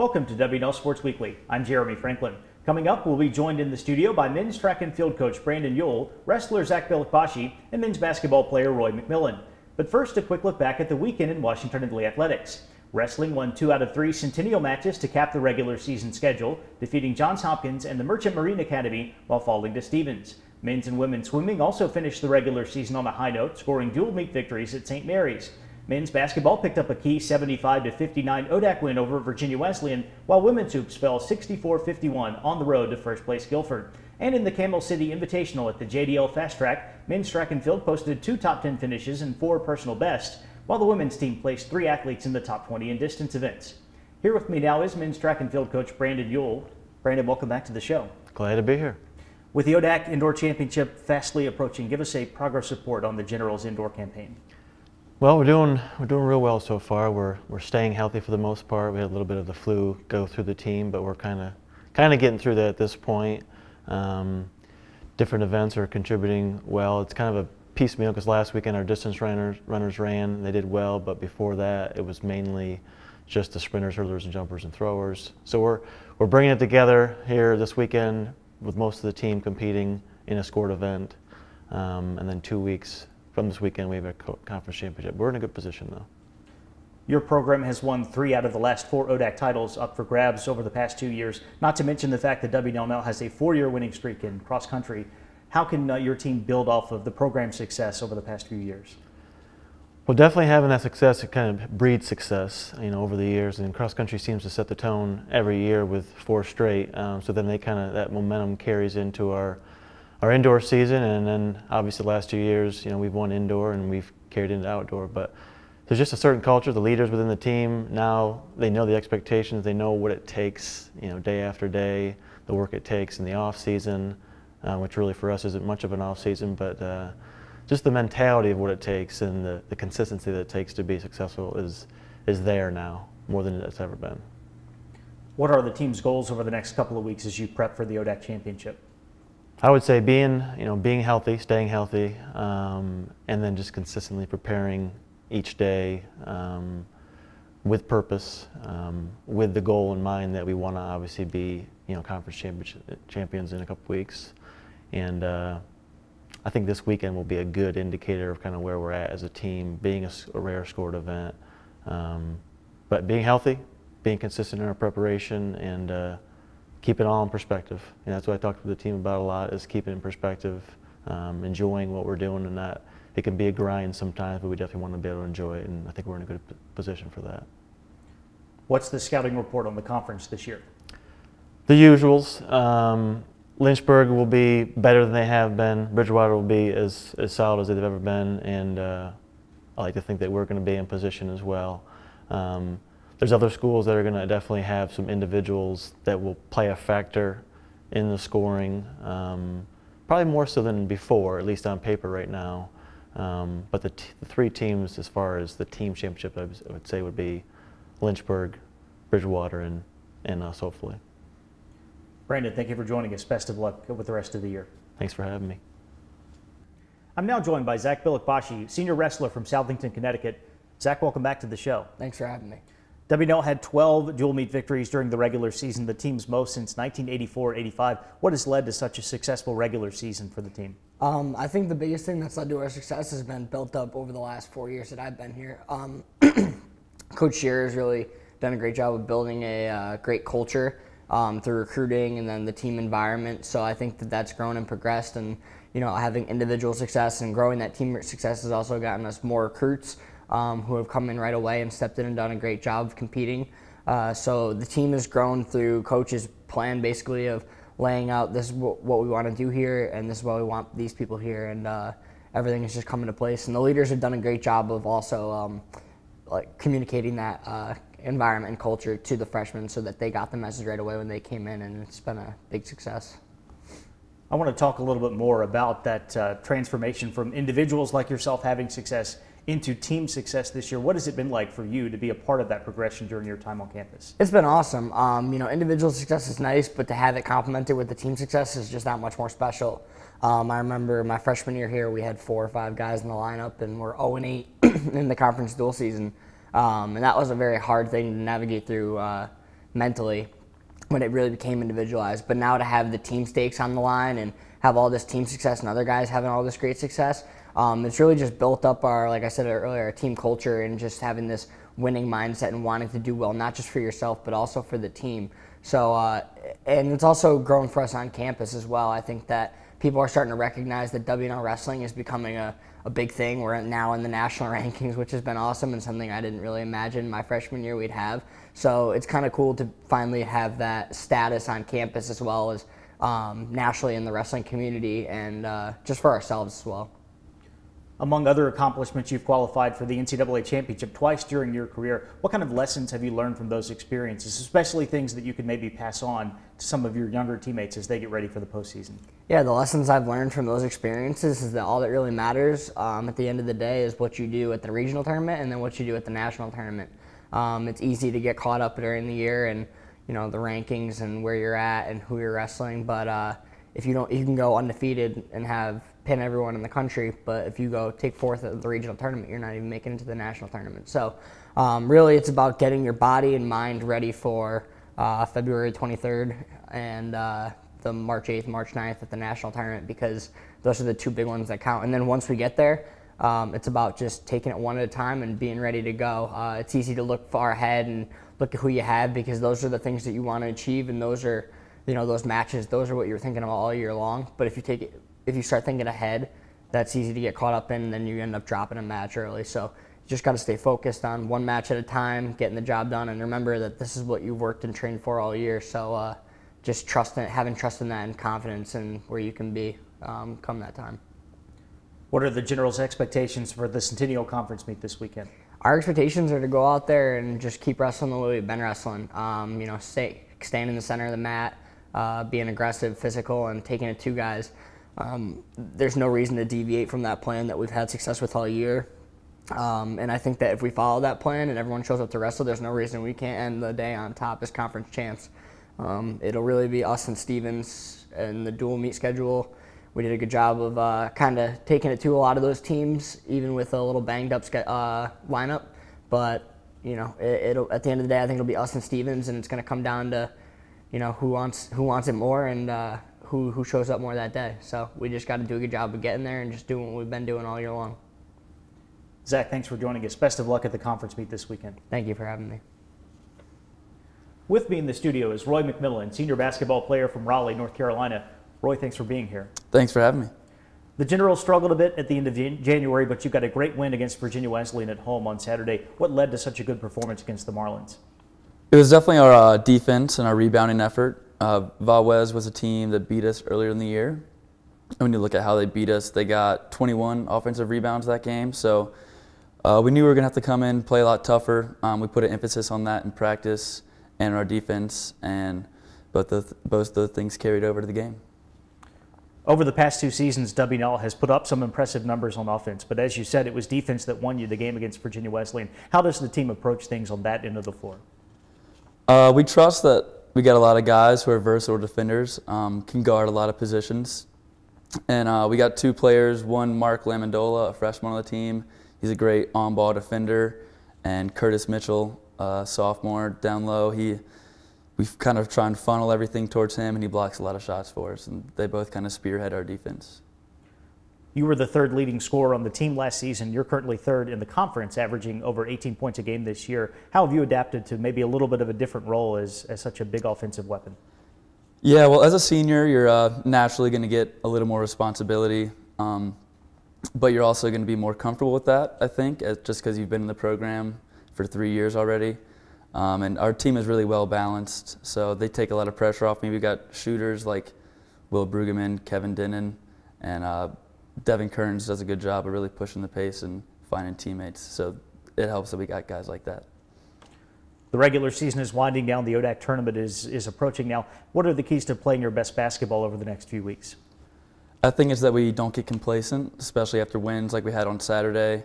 Welcome to W&L Sports Weekly. I'm Jeremy Franklin. Coming up, we'll be joined in the studio by men's track and field coach Brandon Yule, wrestler Zach Bylykbashi, and men's basketball player Roy McMillan. But first, a quick look back at the weekend in Washington Indley athletics. Wrestling won 2 out of 3 Centennial matches to cap the regular season schedule, defeating Johns Hopkins and the Merchant Marine Academy while falling to Stevens. Men's and women's swimming also finished the regular season on a high note, scoring dual meet victories at St. Mary's. Men's basketball picked up a key 75-59 ODAC win over Virginia Wesleyan, while women's hoops fell 64-51 on the road to first place Guilford. And in the Camel City Invitational at the JDL Fast Track, men's track and field posted 2 top 10 finishes and 4 personal bests, while the women's team placed 3 athletes in the top 20 in distance events. Here with me now is men's track and field coach Brandon Yule. Brandon, welcome back to the show. Glad to be here. With the ODAC Indoor Championship fastly approaching, give us a progress report on the Generals indoor campaign. Well, we're doing real well so far. We're staying healthy for the most part. We had a little bit of the flu go through the team, but we're kind of getting through that at this point. Different events are contributing well. It's kind of a piecemeal because last weekend our distance runners ran and they did well, but before that it was mainly just the sprinters, hurdlers, and jumpers and throwers. So we're bringing it together here this weekend with most of the team competing in a scored event, and then 2 weeks from this weekend we have a conference championship. We're in a good position though. Your program has won 3 out of the last 4 ODAC titles up for grabs over the past 2 years, not to mention the fact that W&L now has a 4-year winning streak in cross country. How can your team build off of the program's success over the past few years? Well, definitely having that success, it kind of breeds success, over the years, and cross country seems to set the tone every year with 4 straight. So then that momentum carries into our indoor season, and then obviously the last 2 years, we've won indoor and we've carried into outdoor. But there's just a certain culture. The leaders within the team now, they know the expectations. They know what it takes, day after day, the work it takes in the off season, which really for us isn't much of an off season, but just the mentality of what it takes and the consistency that it takes to be successful is there now more than it's ever been. What are the team's goals over the next couple of weeks as you prep for the ODAC championship? I would say being healthy, staying healthy, and then just consistently preparing each day with purpose, with the goal in mind that we want to obviously be, conference champions in a couple weeks. And I think this weekend will be a good indicator of kind of where we're at as a team, being a rare scored event, but being healthy, being consistent in our preparation, and keep it all in perspective. And that's what I talked to the team about a lot, is keep it in perspective, enjoying what we're doing, and that it can be a grind sometimes, but we definitely want to be able to enjoy it, and I think we're in a good position for that. What's the scouting report on the conference this year? The usuals. Lynchburg will be better than they have been. Bridgewater will be as solid as they've ever been, and I like to think that we're going to be in position as well. There's other schools that are going to definitely have some individuals that will play a factor in the scoring, probably more so than before, at least on paper right now. But the 3 teams, as far as the team championship, I would say would be Lynchburg, Bridgewater, and us, hopefully. Brandon, thank you for joining us. Best of luck with the rest of the year. Thanks for having me. I'm now joined by Zach Bylykbashi, senior wrestler from Southington, Connecticut. Zach, welcome back to the show. Thanks for having me. W&L had 12 dual meet victories during the regular season, the team's most since 1984-85. What has led to such a successful regular season for the team? I think the biggest thing that's led to our success has been built up over the last 4 years that I've been here. Coach Shearer has really done a great job of building a great culture through recruiting and then the team environment. So I think that that's grown and progressed, and having individual success and growing that team success has also gotten us more recruits who have come in right away and stepped in and done a great job of competing. So the team has grown through coach's plan, basically, of laying out this is what we want to do here, and this is what we want these people here, and everything is just coming to place. And the leaders have done a great job of also communicating that environment and culture to the freshmen so that they got the message right away when they came in, and it's been a big success. I want to talk a little bit more about that transformation from individuals like yourself having success into team success this year. What has it been like for you to be a part of that progression during your time on campus? It's been awesome. Individual success is nice, but to have it complemented with the team success is just that much more special. I remember my freshman year here, we had 4 or 5 guys in the lineup, and we're 0-8 in the conference dual season. And that was a very hard thing to navigate through mentally when it really became individualized. But now to have the team stakes on the line and have all this team success and other guys having all this great success, it's really just built up our, like I said earlier, our team culture and just having this winning mindset and wanting to do well, not just for yourself, but also for the team. So, and it's also grown for us on campus as well. I think that people are starting to recognize that W&L wrestling is becoming a big thing. We're now in the national rankings, which has been awesome and something I didn't really imagine my freshman year we'd have. So it's kind of cool to finally have that status on campus as well as nationally in the wrestling community and just for ourselves as well. Among other accomplishments, you've qualified for the NCAA Championship twice during your career. What kind of lessons have you learned from those experiences, especially things that you could maybe pass on to some of your younger teammates as they get ready for the postseason? Yeah, the lessons I've learned from those experiences is that all that really matters at the end of the day is what you do at the regional tournament and then what you do at the national tournament. It's easy to get caught up during the year and the rankings and where you're at and who you're wrestling, but if you don't, you can go undefeated and pin everyone in the country, but if you go take fourth at the regional tournament, you're not even making it to the national tournament. So really it's about getting your body and mind ready for February 23rd and the March 8th, March 9th at the national tournament, because those are the two big ones that count. And then once we get there, it's about just taking it one at a time and being ready to go. It's easy to look far ahead and look at who you have, because those are the things that you want to achieve, and those are, those matches, those are what you're thinking about all year long. But if you start thinking ahead, that's easy to get caught up in, and then you end up dropping a match early. So you just got to stay focused on one match at a time, getting the job done, and remember that this is what you've worked and trained for all year. So just having trust in that and confidence in where you can be come that time. What are the Generals' expectations for the Centennial Conference meet this weekend? Our expectations are to go out there and just keep wrestling the way we've been wrestling. Staying in the center of the mat, being aggressive, physical, and taking it to guys. There's no reason to deviate from that plan that we've had success with all year. And I think that if we follow that plan and everyone shows up to wrestle, there's no reason we can't end the day on top as conference champs. It'll really be us and Stevens and the dual meet schedule. We did a good job of kind of taking it to a lot of those teams, even with a little banged up lineup. But it'll at the end of the day, I think it'll be us and Stevens, and it's going to come down to who wants it more and who shows up more that day. So we just got to do a good job of getting there and just doing what we've been doing all year long. Zach, thanks for joining us. Best of luck at the conference meet this weekend. Thank you for having me. With me in the studio is Roy McMillan, senior basketball player from Raleigh, North Carolina. Roy, thanks for being here. Thanks for having me. The Generals struggled a bit at the end of January, but you got a great win against Virginia Wesleyan at home on Saturday. What led to such a good performance against the Marlins? It was definitely our defense and our rebounding effort. Valwez was a team that beat us earlier in the year. And when you look at how they beat us, they got 21 offensive rebounds that game. So we knew we were going to have to come in, play a lot tougher. We put an emphasis on that in practice and our defense, and both those things carried over to the game. Over the past two seasons, W&L has put up some impressive numbers on offense, but as you said, it was defense that won you the game against Virginia Wesleyan. How does the team approach things on that end of the floor? We trust that we got a lot of guys who are versatile defenders, can guard a lot of positions. And we got two players, one Mark Lamondola, a freshman on the team. He's a great on-ball defender. And Curtis Mitchell, sophomore, down low. We've kind of tried to funnel everything towards him, and he blocks a lot of shots for us. And they both kind of spearhead our defense. You were the third leading scorer on the team last season. You're currently third in the conference, averaging over 18 points a game this year. How have you adapted to maybe a little bit of a different role as such a big offensive weapon? Yeah, well, as a senior, you're naturally going to get a little more responsibility, but you're also going to be more comfortable with that, I think, just because you've been in the program for 3 years already. And our team is really well balanced, so they take a lot of pressure off me. We've got shooters like Will Brueggemann, Kevin Denon, and Devin Kearns does a good job of really pushing the pace and finding teammates. So it helps that we got guys like that. The regular season is winding down. The ODAC tournament is approaching now. What are the keys to playing your best basketball over the next few weeks? I think it's that we don't get complacent, especially after wins like we had on Saturday.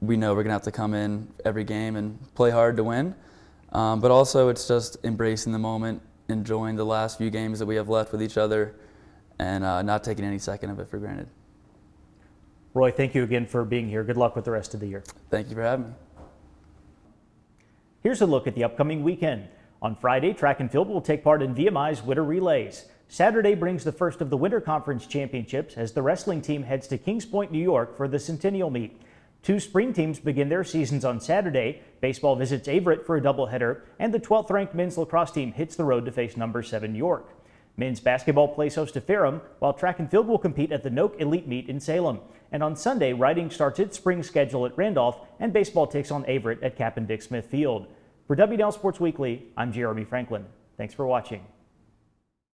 We know we're going to have to come in every game and play hard to win. But also it's just embracing the moment, enjoying the last few games that we have left with each other, and not taking any second of it for granted. Roy, thank you again for being here. Good luck with the rest of the year. Thank you for having me. Here's a look at the upcoming weekend. On Friday, track and field will take part in VMI's Winter Relays. Saturday brings the first of the Winter Conference Championships as the wrestling team heads to Kings Point, New York for the Centennial meet. 2 spring teams begin their seasons on Saturday. Baseball visits Averett for a doubleheader, and the 12th ranked men's lacrosse team hits the road to face number 7 York. Men's basketball plays host to Ferrum, while track and field will compete at the Noke Elite Meet in Salem. And on Sunday, riding starts its spring schedule at Randolph, and baseball takes on Averett at Cap and Dick Smith Field. For W&L Sports Weekly, I'm Jeremy Franklin. Thanks for watching.